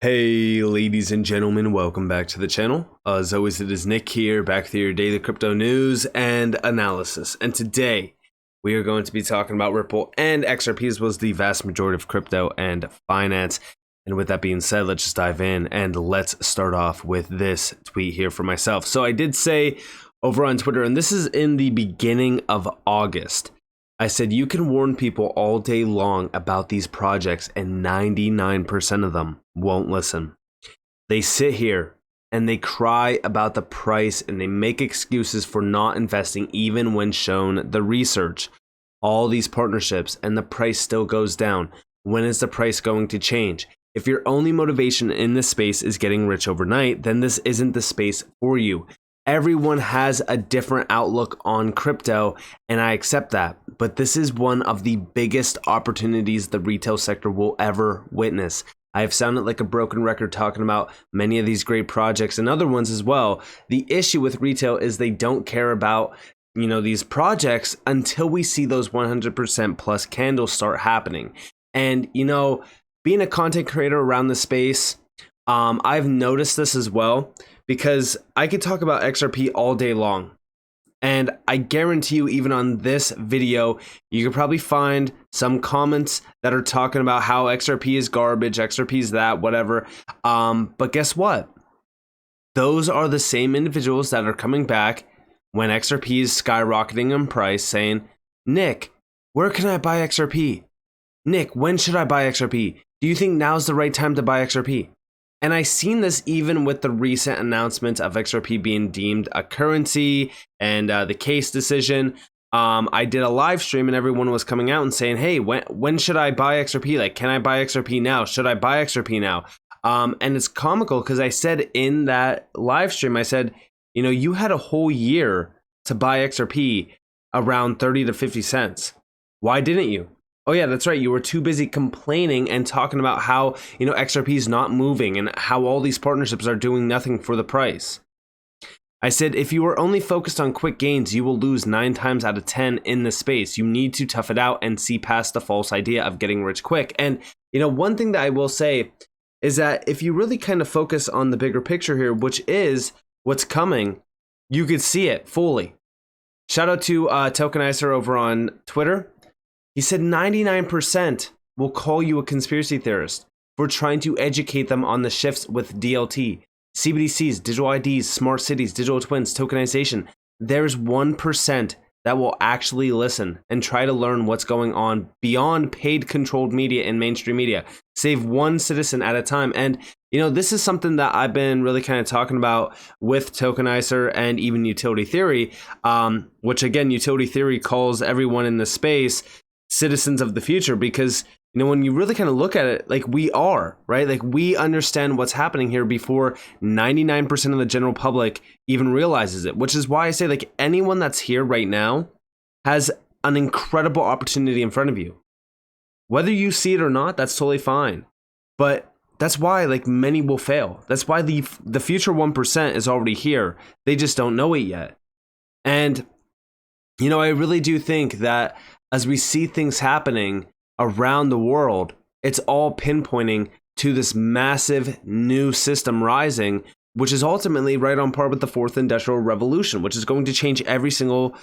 Hey ladies and gentlemen, welcome back to the channel. As always, it is Nick here, back with your daily crypto news and analysis. And today we are going to be talking about Ripple and XRP, as well as the vast majority of crypto and finance. And with that being said, let's just dive in and let's start off with this tweet here for myself. So I did say over on Twitter, and this is in the beginning of August, I said you can warn people all day long about these projects and 99% of them won't listen. They sit here and they cry about the price and they make excuses for not investing even when shown the research. All these partnerships and the price still goes down. When is the price going to change? If your only motivation in this space is getting rich overnight, then this isn't the space for you. Everyone has a different outlook on crypto, and I accept that. But this is one of the biggest opportunities the retail sector will ever witness. I have sounded like a broken record talking about many of these great projects and other ones as well. The issue with retail is they don't care about, these projects until we see those 100% plus candles start happening. And, being a content creator around the space, I've noticed this as well, because I could talk about XRP all day long. And I guarantee you, even on this video, you could probably find some comments that are talking about how XRP is garbage, XRP is that, whatever. But guess what? Those are the same individuals that are coming back when XRP is skyrocketing in price saying, Nick, where can I buy XRP? Nick, when should I buy XRP? Do you think now's the right time to buy XRP? And I seen this even with the recent announcement of XRP being deemed a currency and the case decision. I did a live stream and everyone was coming out and saying, hey, when should I buy XRP? Like, can I buy XRP now? Should I buy XRP now? And it's comical because I said in that live stream, I said, you had a whole year to buy XRP around 30 to 50 cents. Why didn't you? Oh yeah, that's right. You were too busy complaining and talking about how, XRP is not moving and how all these partnerships are doing nothing for the price. I said, if you are only focused on quick gains, you will lose 9 times out of 10 in this space. You need to tough it out and see past the false idea of getting rich quick. And, one thing that I will say is that if you really kind of focus on the bigger picture here, which is what's coming, you could see it fully. Shout out to Tokenizer over on Twitter. He said 99% will call you a conspiracy theorist for trying to educate them on the shifts with DLT, CBDCs, digital IDs, smart cities, digital twins, tokenization. There's 1% that will actually listen and try to learn what's going on beyond paid controlled media and mainstream media. Save one citizen at a time. And, this is something that I've been really kind of talking about with Tokenizer and even utility theory, which again, utility theory calls everyone in the space citizens of the future, because when you really kind of look at it, like we are, right? Like we understand what's happening here before 99% of the general public even realizes it, which is why I say like anyone that's here right now has an incredible opportunity in front of you. Whether you see it or not, that's totally fine. But that's why like many will fail. That's why the future 1% is already here. They just don't know it yet. And I really do think that as we see things happening around the world, it's all pinpointing to this massive new system rising, which is ultimately right on par with the fourth industrial revolution, which is going to change every single,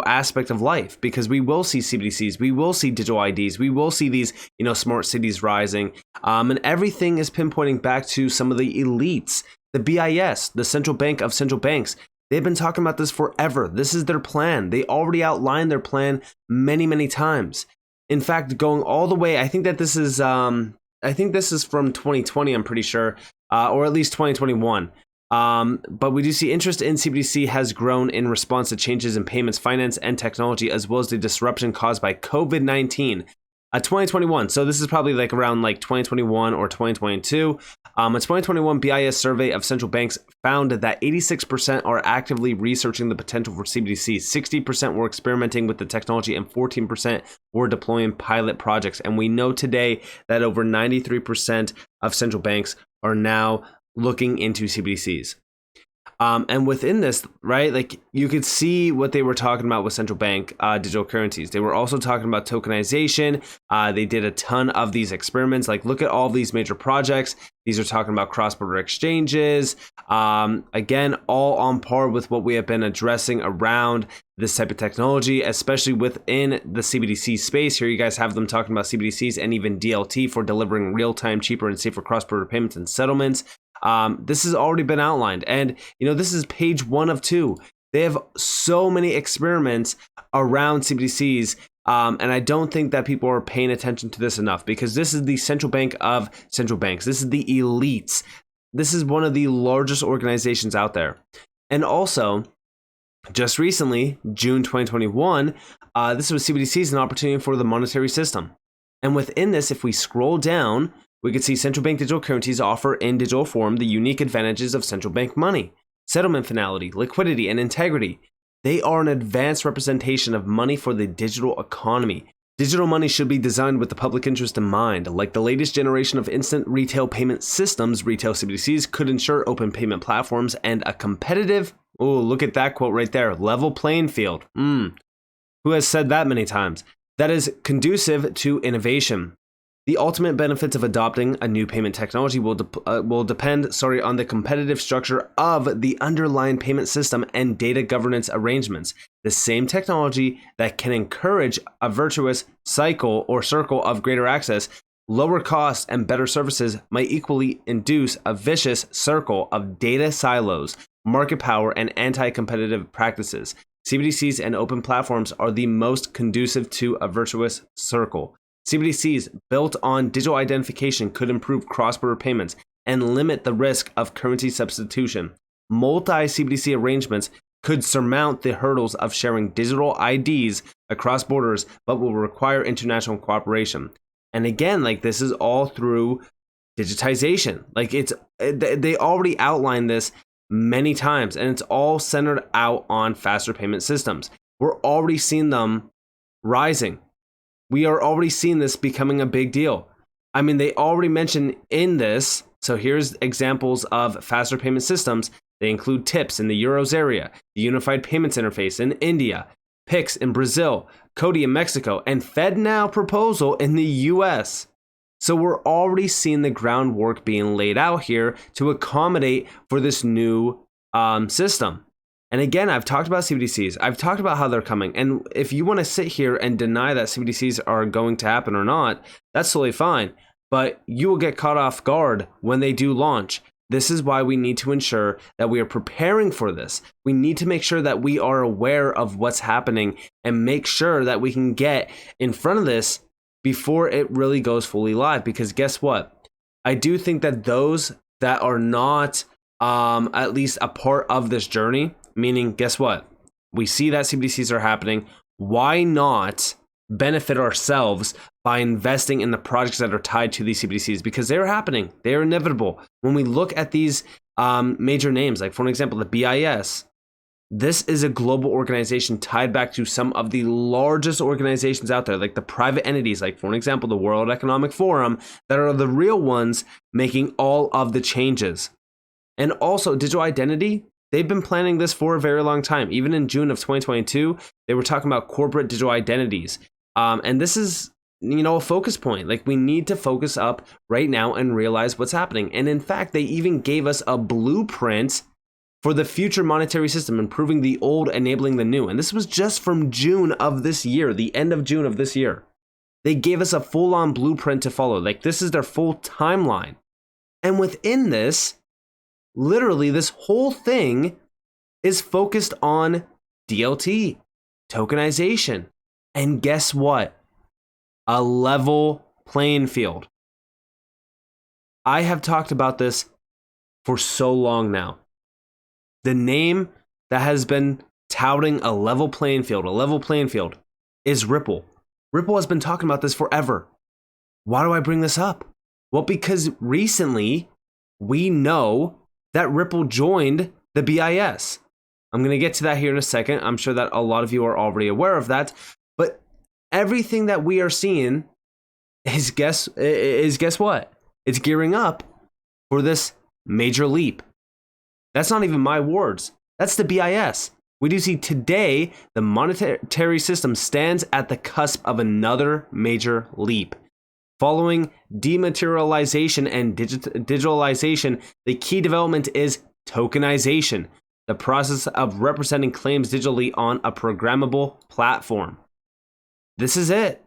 aspect of life, because we will see CBDCs, we will see digital IDs, we will see these, smart cities rising. And everything is pinpointing back to some of the elites, the BIS, the central bank of central banks. They've been talking about this forever. This is their plan. They already outlined their plan many, many times. In fact, going all the way, I think this is from 2020, I'm pretty sure, or at least 2021. But we do see interest in CBDC has grown in response to changes in payments, finance, and technology, as well as the disruption caused by COVID-19. 2021. So this is probably like around like 2021 or 2022. A 2021 BIS survey of central banks found that 86% are actively researching the potential for CBDCs. 60% were experimenting with the technology and 14% were deploying pilot projects. And we know today that over 93% of central banks are now looking into CBDCs. And within this, right, like you could see what they were talking about with central bank digital currencies. They were also talking about tokenization. They did a ton of these experiments. Like, look at all these major projects. These are talking about cross-border exchanges. Again, all on par with what we have been addressing around this type of technology, especially within the CBDC space. Here you guys have them talking about CBDCs and even DLT for delivering real-time, cheaper, and safer cross-border payments and settlements. This has already been outlined, and this is page 1 of 2. They have so many experiments around CBDCs, and I don't think that people are paying attention to this enough, because this is the central bank of central banks. This is the elites. This is one of the largest organizations out there. And also, just recently, June 2021, this was CBDCs, an opportunity for the monetary system. And within this, if we scroll down, we can see central bank digital currencies offer in digital form the unique advantages of central bank money: settlement finality, liquidity, and integrity. They are an advanced representation of money for the digital economy. Digital money should be designed with the public interest in mind. Like the latest generation of instant retail payment systems, retail CBDCs could ensure open payment platforms and a competitive, oh, look at that quote right there, level playing field. Who has said that many times? That is conducive to innovation. The ultimate benefits of adopting a new payment technology will depend on the competitive structure of the underlying payment system and data governance arrangements. The same technology that can encourage a virtuous cycle or circle of greater access, lower costs, and better services might equally induce a vicious circle of data silos, market power, and anti-competitive practices. CBDCs and open platforms are the most conducive to a virtuous circle. CBDCs built on digital identification could improve cross-border payments and limit the risk of currency substitution. Multi-CBDC arrangements could surmount the hurdles of sharing digital IDs across borders, but will require international cooperation. And again, like, this is all through digitization. Like, they already outlined this many times, and it's all centered out on faster payment systems. We're already seeing them rising. We are already seeing this becoming a big deal. I mean, they already mentioned in this, so here's examples of faster payment systems. They include TIPS in the Euros area, the Unified Payments Interface in India, PIX in Brazil, CODI in Mexico, and FedNow proposal in the US. So we're already seeing the groundwork being laid out here to accommodate for this new system. And again, I've talked about CBDCs. I've talked about how they're coming. And if you want to sit here and deny that CBDCs are going to happen or not, that's totally fine. But you will get caught off guard when they do launch. This is why we need to ensure that we are preparing for this. We need to make sure that we are aware of what's happening and make sure that we can get in front of this before it really goes fully live. Because guess what? I do think that those that are not at least a part of this journey, meaning, guess what? We see that CBDCs are happening. Why not benefit ourselves by investing in the projects that are tied to these CBDCs? Because they're happening. They're inevitable. When we look at these major names, like for example, the BIS, this is a global organization tied back to some of the largest organizations out there, like the private entities, like for example, the World Economic Forum, that are the real ones making all of the changes. And also digital identity. They've been planning this for a very long time. Even in June of 2022, they were talking about corporate digital identities. And this is, a focus point. Like, we need to focus up right now and realize what's happening. And in fact, they even gave us a blueprint for the future monetary system, improving the old, enabling the new. And this was just from June of this year, the end of June of this year. They gave us a full-on blueprint to follow. Like, this is their full timeline. And within this, literally, this whole thing is focused on DLT, tokenization, and guess what? A level playing field. I have talked about this for so long now. The name that has been touting a level playing field is Ripple. Ripple has been talking about this forever. Why do I bring this up? Well, because recently we know that Ripple joined the BIS. I'm going to get to that here in a second. I'm sure that a lot of you are already aware of that. But everything that we are seeing is guess what? It's gearing up for this major leap. That's not even my words. That's the BIS. We do see today the monetary system stands at the cusp of another major leap. Following dematerialization and digitalization, the key development is tokenization, the process of representing claims digitally on a programmable platform. This is it.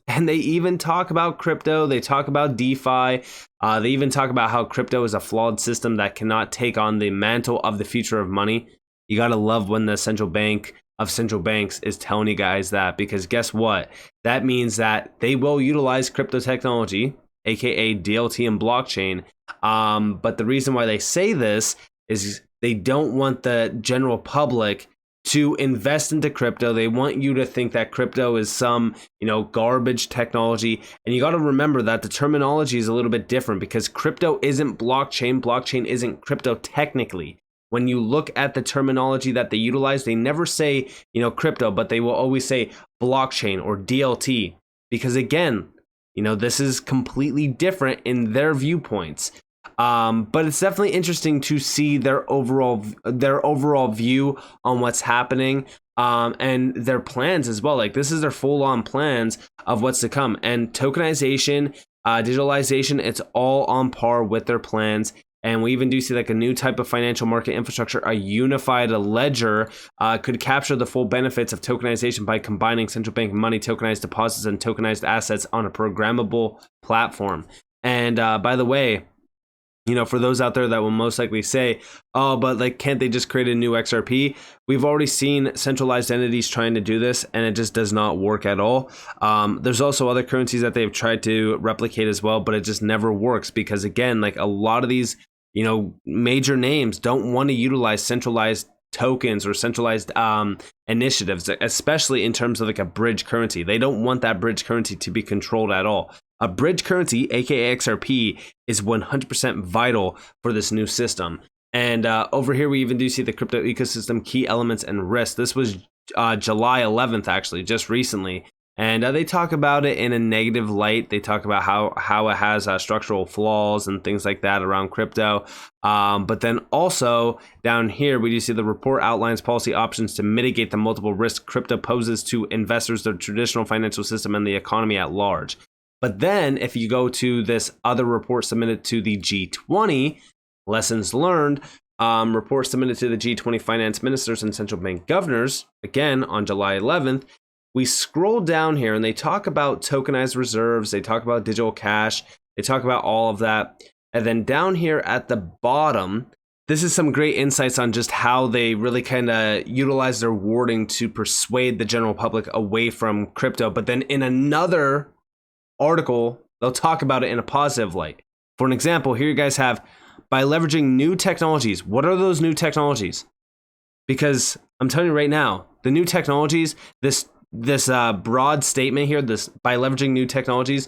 And they even talk about crypto. They talk about DeFi. They even talk about how crypto is a flawed system that cannot take on the mantle of the future of money. You got to love when the central bank of central banks is telling you guys that, because guess what? That means that they will utilize crypto technology, aka DLT and blockchain. But the reason why they say this is they don't want the general public to invest into crypto. They want you to think that crypto is some, garbage technology. And you got to remember that the terminology is a little bit different, because crypto isn't blockchain. Blockchain isn't crypto technically. When you look at the terminology that they utilize, they never say, crypto, but they will always say blockchain or DLT, because again, this is completely different in their viewpoints. But it's definitely interesting to see their overall view on what's happening, and their plans as well. Like, this is their full-on plans of what's to come. And tokenization, digitalization, it's all on par with their plans. And we even do see like a new type of financial market infrastructure, a unified ledger, could capture the full benefits of tokenization by combining central bank money, tokenized deposits, and tokenized assets on a programmable platform. And by the way, for those out there that will most likely say, oh, but like, can't they just create a new XRP? We've already seen centralized entities trying to do this, and it just does not work at all. There's also other currencies that they've tried to replicate as well, but it just never works, because again, like, a lot of these major names don't want to utilize centralized tokens or centralized initiatives, especially in terms of like a bridge currency. They don't want that bridge currency to be controlled at all. A bridge currency, aka XRP, is 100% vital for this new system. And over here, we even do see the crypto ecosystem key elements and risks. This was July 11th, actually, just recently. And they talk about it in a negative light. They talk about how it has structural flaws and things like that around crypto. But then also down here, we do see the report outlines policy options to mitigate the multiple risks crypto poses to investors, the traditional financial system, and the economy at large. But then if you go to this other report submitted to the G20, lessons learned, report submitted to the G20 finance ministers and central bank governors, again on July 11th, we scroll down here and they talk about tokenized reserves, they talk about digital cash, they talk about all of that. And then down here at the bottom, this is some great insights on just how they really kind of utilize their wording to persuade the general public away from crypto. But then in another article, they'll talk about it in a positive light. For an example, here you guys have, by leveraging new technologies. What are those new technologies? Because I'm telling you right now, the new technologies, this broad statement here, this by leveraging new technologies,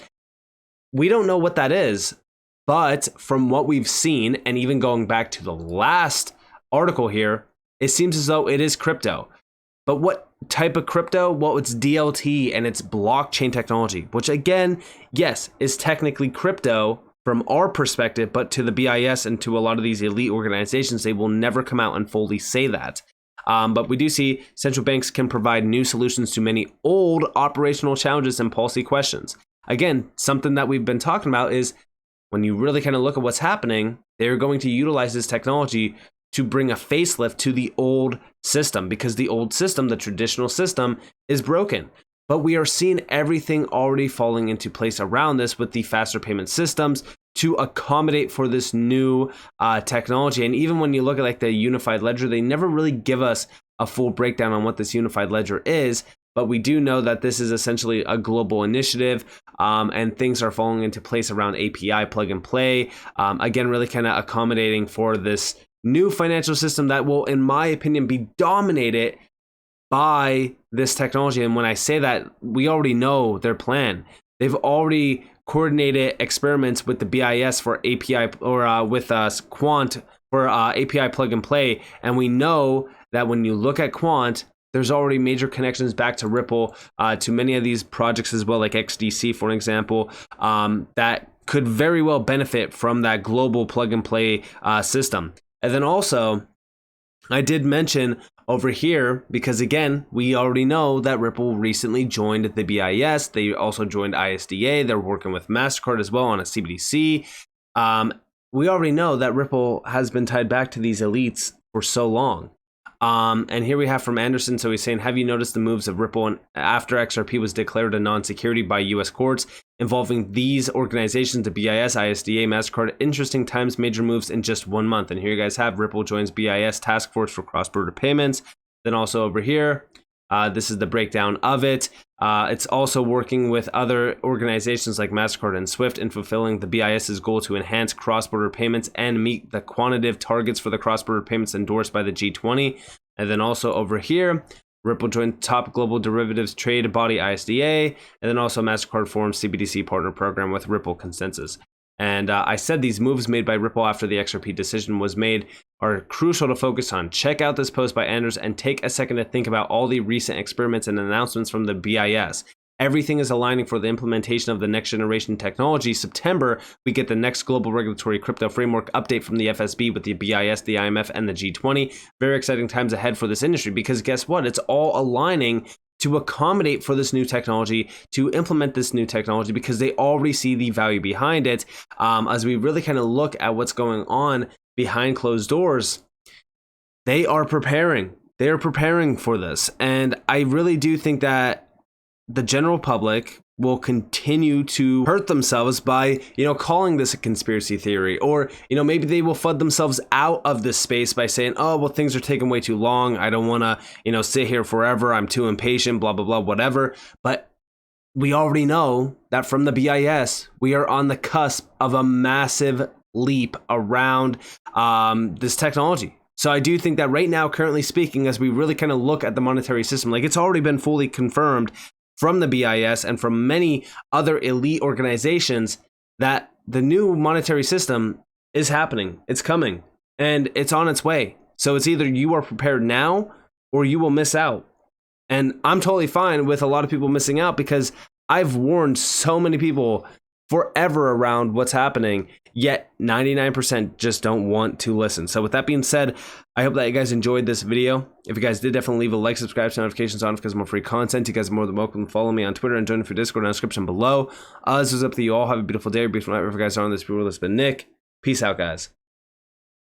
we don't know what that is. But from what we've seen, and even going back to the last article here, it seems as though it is crypto. But what type of crypto? Well, it's DLT and it's blockchain technology, which again, yes, is technically crypto from our perspective, but to the BIS and to a lot of these elite organizations, they will never come out and fully say that. But we do see central banks can provide new solutions to many old operational challenges and policy questions. Again, something that we've been talking about is when you really kind of look at what's happening, they're going to utilize this technology to bring a facelift to the old system, because the old system, the traditional system, is broken. But we are seeing everything already falling into place around this with the faster payment systems to accommodate for this new technology. And even when you look at like the unified ledger, they never really give us a full breakdown on what this unified ledger is. But we do know that this is essentially a global initiative, and things are falling into place around API plug and play. Again, really kind of accommodating for this new financial system that will, in my opinion, be dominated by this technology. And when I say that, we already know their plan. They've already coordinated experiments with the BIS for API, or with Quant for API plug and play. And we know that when you look at Quant, there's already major connections back to Ripple, to many of these projects as well, like XDC, for example, that could very well benefit from that global plug and play system. And then also, I did mention over here, because again, we already know that Ripple recently joined the BIS. They also joined ISDA. They're working with MasterCard as well on a CBDC. We already know that Ripple has been tied back to these elites for so long. And here we have from Anderson. So he's saying, have you noticed the moves of Ripple after XRP was declared a non-security by US courts involving these organizations, the BIS, ISDA, MasterCard? Interesting times, major moves in just 1 month. And here you guys have Ripple joins BIS task force for cross-border payments. Then also over here, this is the breakdown of it. It's also working with other organizations like MasterCard and Swift in fulfilling the BIS's goal to enhance cross-border payments and meet the quantitative targets for the cross-border payments endorsed by the G20. And then also over here, Ripple joined top global derivatives trade body ISDA, and then also MasterCard forms CBDC partner program with Ripple Consensus. And I said these moves made by Ripple after the XRP decision was made are crucial to focus on. Check out this post by Anders and take a second to think about all the recent experiments and announcements from the BIS. Everything is aligning for the implementation of the next generation technology. September, we get the next global regulatory crypto framework update from the FSB with the BIS, the IMF, and the G20. Very exciting times ahead for this industry because guess what? It's all aligning to accommodate for this new technology, to implement this new technology because they already see the value behind it. As we really kind of look at what's going on behind closed doors, they are preparing. They are preparing for this. And I really do think that the general public will continue to hurt themselves by, calling this a conspiracy theory, or, maybe they will FUD themselves out of this space by saying, oh, well, things are taking way too long. I don't want to, sit here forever. I'm too impatient, blah, blah, blah, whatever. But we already know that from the BIS, we are on the cusp of a massive leap around this technology. So I do think that right now, currently speaking, as we really kind of look at the monetary system, like it's already been fully confirmed from the BIS and from many other elite organizations that the new monetary system is happening. It's coming and it's on its way. So it's either you are prepared now or you will miss out. And I'm totally fine with a lot of people missing out because I've warned so many people forever around what's happening, yet 99% just don't want to listen. So with that being said, I hope that you guys enjoyed this video. If you guys did, definitely leave a like, subscribe, turn notifications on because more free content. You guys are more than welcome to follow me on Twitter and join me for Discord in the description below. This was up to you all. Have a beautiful day or beautiful night wherever you guys are on this. It's been Nick. Peace out, guys.